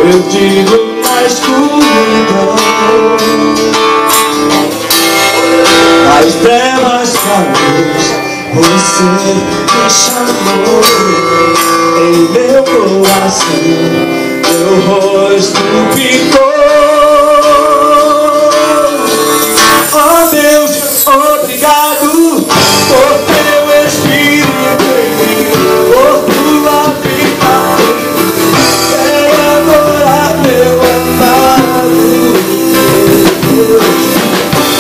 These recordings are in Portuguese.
Eu digo na escuridão, nas trevas da luz, você me chamou. Em meu coração, meu rosto ficou. Oh Deus, obrigado por teu Espírito em mim, por tua vida em mim. Quero adorar meu amado Deus,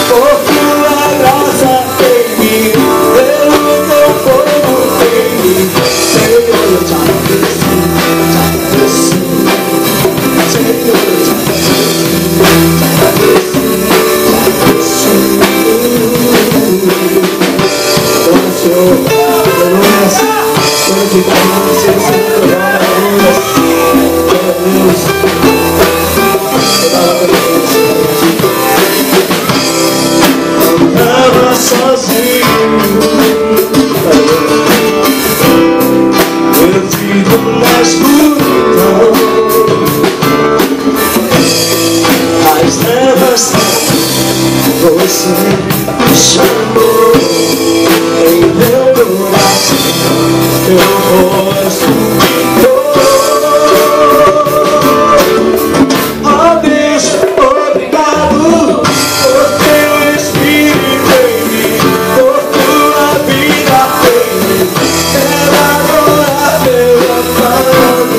por tua graça em mim, pelo teu fogo em mim. Senhor, eu te agradeço, Senhor, eu te agradeço, Senhor, quando ficar em você, Senhor, aleluia, Deus, andava sozinho, eu vivo na escuridão, as trevas, você me chamou. Em meu coração, meu rosto ficou. Oh Deus, obrigado por teu Espírito em mim, por tua vida em mim. Quero adorar meu amado,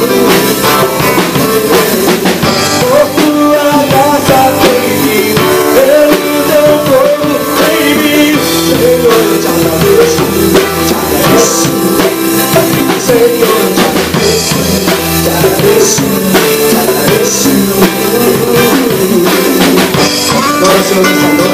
por tua graça em mim, pelo teu fogo em mim. Senhor, eu te agradeço, Senhor, te agradeço, te agradeço, te agradeço. Glória ao Senhor nessa noite.